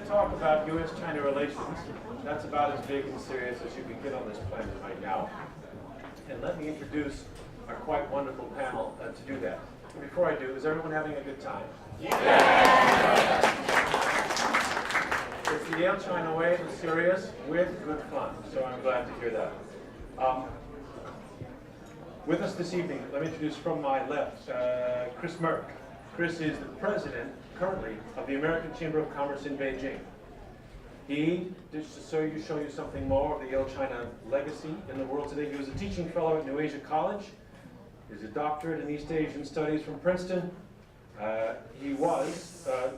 talk about U.S. China relations. That's about as big and serious as you can get on this planet right now. And let me introduce our quite wonderful panel to do that. And before I do, is everyone having a good time? Yeah! It's the Yale-China way, it's serious with good fun. So I'm glad to hear that. With us this evening, let me introduce from my left, Chris Merck. Chris is the president, currently, of the American Chamber of Commerce in Beijing. He, just to show you something more of the Yale-China legacy in the world today, he was a teaching fellow at New Asia College. He's a doctorate in East Asian Studies from Princeton. He was, a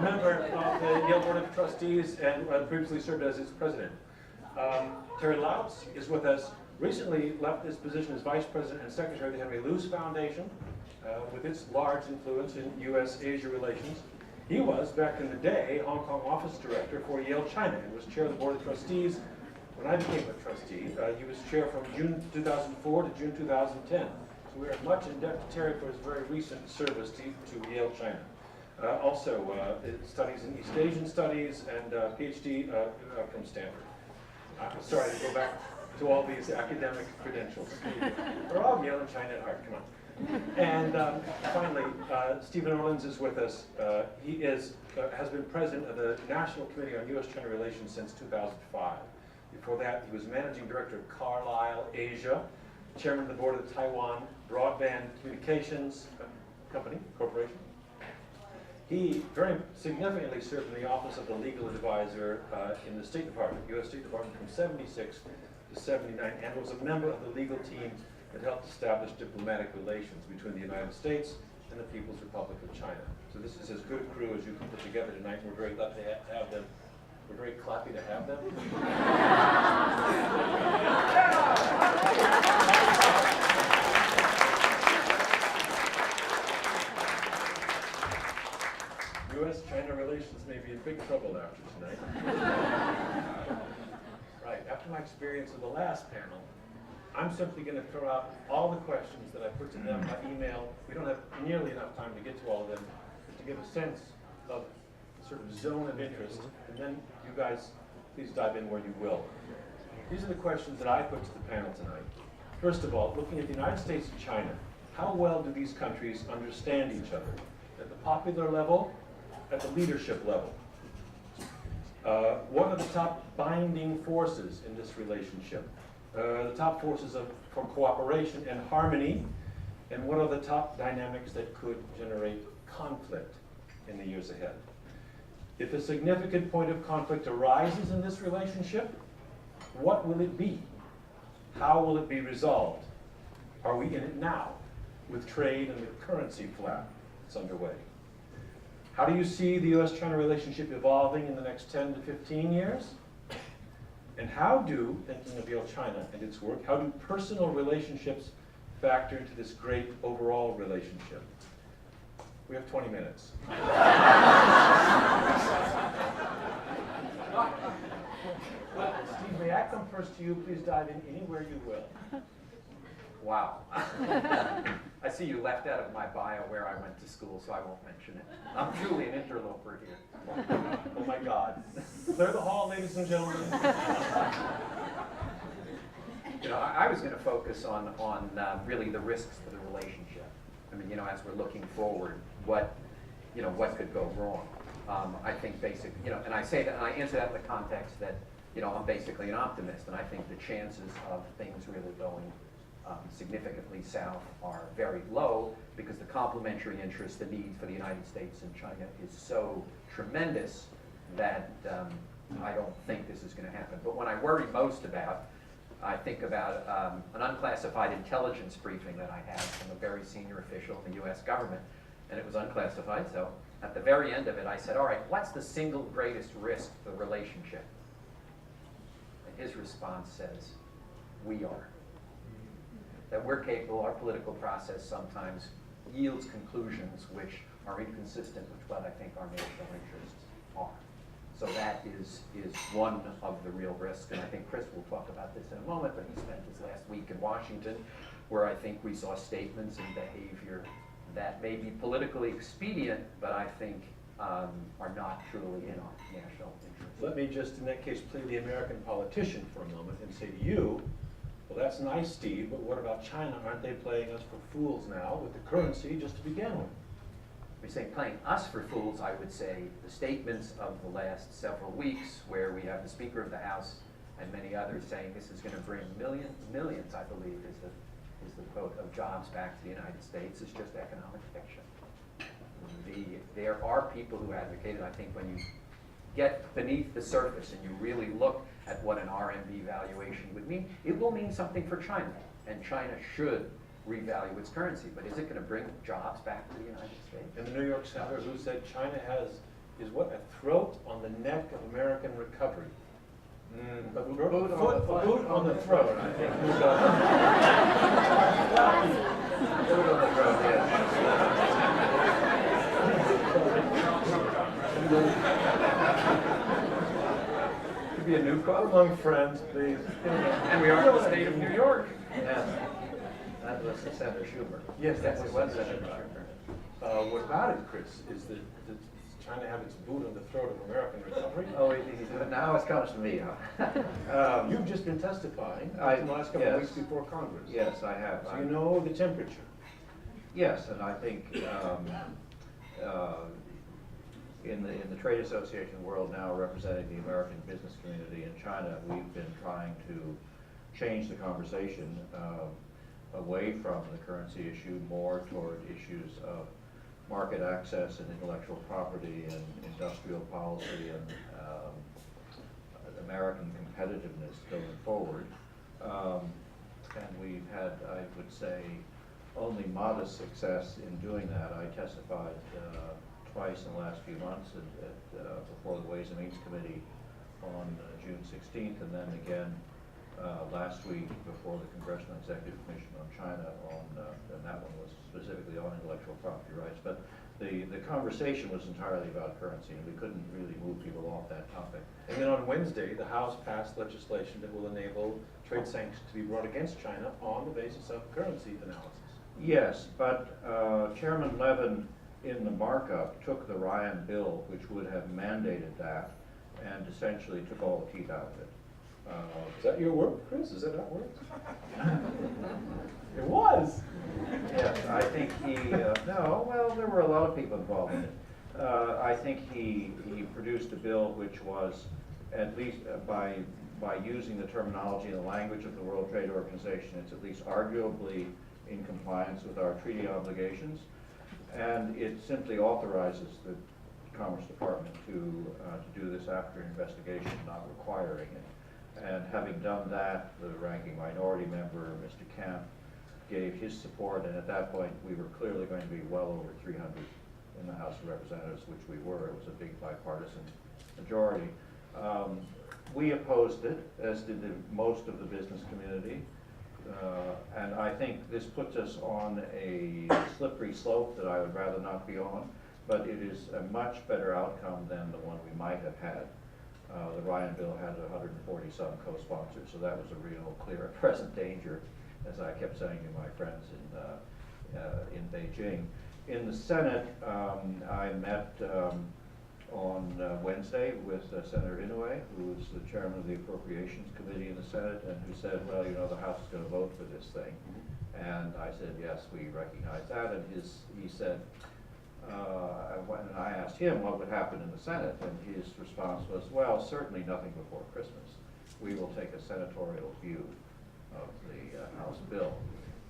member of the Yale Board of Trustees and previously served as its president. Terry Lautz is with us. Recently left this position as Vice President and Secretary of the Henry Luce Foundation, with its large influence in U.S.-Asia relations. He was, back in the day, Hong Kong Office Director for Yale-China and was Chair of the Board of Trustees when I became a trustee. He was Chair from June 2004 to June 2010. So we are much in debt to Terry for his very recent service to Yale-China. Also, studies in East Asian Studies and PhD from Stanford. Sorry to go back to all these academic credentials. We're all Yale and China at heart, come on. And finally, Stephen Orlins is with us. He has been president of the National Committee on U.S. China Relations since 2005. Before that, he was managing director of Carlyle Asia, chairman of the board of the Taiwan Broadband Communications Corporation. He very significantly served in the office of the legal advisor in the State Department, U.S. State Department from 76 to 79, and was a member of the legal team that helped establish diplomatic relations between the United States and the People's Republic of China. So this is as good a crew as you can put together tonight. We're very glad to have them. We're very clappy to have them. U.S.-China relations may be in big trouble after tonight. Right, after my experience of the last panel, I'm simply going to throw out all the questions that I put to them by email. We don't have nearly enough time to get to all of them, to give a sense of sort of zone of interest, and then you guys, please dive in where you will. These are the questions that I put to the panel tonight. First of all, looking at the United States and China, how well do these countries understand each other? At the popular level, at the leadership level? What are the top binding forces in this relationship? The top forces for cooperation and harmony, and what are the top dynamics that could generate conflict in the years ahead? If a significant point of conflict arises in this relationship, what will it be? How will it be resolved? Are we in it now, with trade and with currency flap that's underway? How do you see the U.S.-China relationship evolving in the next 10 to 15 years? And how do, thinking of Yale-China and its work, how do personal relationships factor into this great overall relationship? We have 20 minutes. Steve, may I come first to you? Please dive in anywhere you will. Wow. I see you left out of my bio where I went to school, so I won't mention it. I'm truly an interloper here. Oh my God. Clear the hall, ladies and gentlemen. You know, I was going to focus on really the risks to the relationship. I mean, you know, as we're looking forward, what could go wrong? I think and I say that, and I answer that in the context that, you know, I'm basically an optimist, and I think the chances of things really going significantly south are very low because the complementary interest, the need for the United States and China is so tremendous that I don't think this is going to happen. But when I worry most about, I think about an unclassified intelligence briefing that I had from a very senior official in the U.S. government, and it was unclassified, so at the very end of it I said, all right, what's the single greatest risk to the relationship? And his response says, we are. That we're capable, our political process sometimes yields conclusions which are inconsistent with what I think our national interests are. So that is one of the real risks, and I think Chris will talk about this in a moment, but he spent his last week in Washington, where I think we saw statements and behavior that may be politically expedient, but I think are not truly in our national interest. Let me just, in that case, play the American politician for a moment and say to you, well, that's nice, Steve, but what about China? Aren't they playing us for fools now with the currency just to begin with? We say playing us for fools, I would say the statements of the last several weeks where we have the Speaker of the House and many others saying this is going to bring millions, I believe is the quote, of jobs back to the United States is just economic fiction. There are people who advocate it. I think when you get beneath the surface and you really look at what an RMB valuation would mean, it will mean something for China, and China should revalue its currency, but is it going to bring jobs back to the United States? And the New York senator who said China is what, a throat on the neck of American recovery. A boot on the throat, I think. Foot on the throat, yes. Could be a new quote. Among friends, please. And we are in the state of New York. Yes, that was Senator Schumer. Yes, Yes, that's it what was Senator Senator Schumer. What about it, Chris? Does China have its boot on the throat of American recovery? Oh, now it comes to me, huh? You've just been testifying in the last couple of weeks before Congress. Yes, I have. So you know the temperature. Yes, and I think in the trade association world now representing the American business community in China, we've been trying to change the conversation away from the currency issue more toward issues of market access and intellectual property and industrial policy and American competitiveness going forward. And we've had, I would say, only modest success in doing that. I testified twice in the last few months before the Ways and Means Committee on June 16th, and then again last week before the Congressional Executive Commission on China and that one was specifically on intellectual property rights. But the conversation was entirely about currency, and we couldn't really move people off that topic. And then on Wednesday, the House passed legislation that will enable trade sanctions to be brought against China on the basis of currency analysis. Yes, but Chairman Levin in the markup took the Ryan bill, which would have mandated that, and essentially took all the teeth out of it. Is that your work, Chris? Is that how it works? It was. Yes, I think he, no, well, there were a lot of people involved in it. I think he produced a bill which was, at least by using the terminology and the language of the World Trade Organization, it's at least arguably in compliance with our treaty obligations. And it simply authorizes the Commerce Department to do this after investigation, not requiring it. And having done that, the ranking minority member, Mr. Kemp, gave his support, and at that point we were clearly going to be well over 300 in the House of Representatives, which we were. It was a big bipartisan majority. We opposed it, as did most of the business community, and I think this puts us on a slippery slope that I would rather not be on, but it is a much better outcome than the one we might have had. The Ryan bill had 140-some co-sponsors, so that was a real clear and present danger, as I kept saying to my friends in Beijing. In the Senate, I met on Wednesday with Senator Inouye, who is the chairman of the Appropriations Committee in the Senate, and who said, well, you know, the House is going to vote for this thing. And I said, yes, we recognize that. And he said, when I asked him what would happen in the Senate, and his response was, well, certainly nothing before Christmas. We will take a senatorial view of the House bill.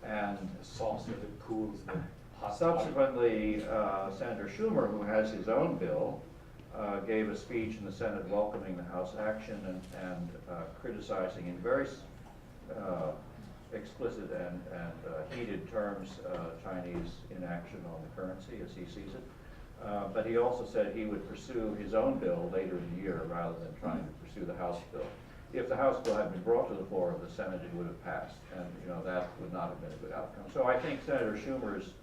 And Saucer that cools the hot subsequently, Senator Schumer, who has his own bill, gave a speech in the Senate welcoming the House action and criticizing in very explicit and heated terms Chinese inaction on the currency as he sees it. But he also said he would pursue his own bill later in the year rather than trying to pursue the House bill. If the House bill had been brought to the floor of the Senate, it would have passed, and you know that would not have been a good outcome. So I think Senator Schumer's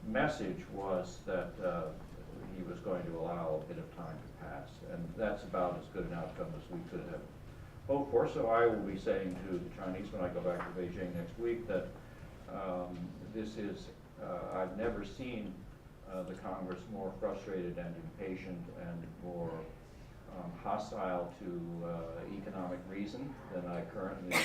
message was that he was going to allow a bit of time to pass, and that's about as good an outcome as we could have hoped for. So I will be saying to the Chinese when I go back to Beijing next week that this is I've never seen the Congress more frustrated and impatient and more hostile to economic reason than I currently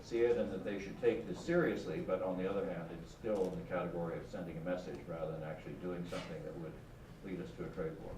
see it, and that they should take this seriously, but on the other hand, it's still in the category of sending a message rather than actually doing something that would lead us to a trade war.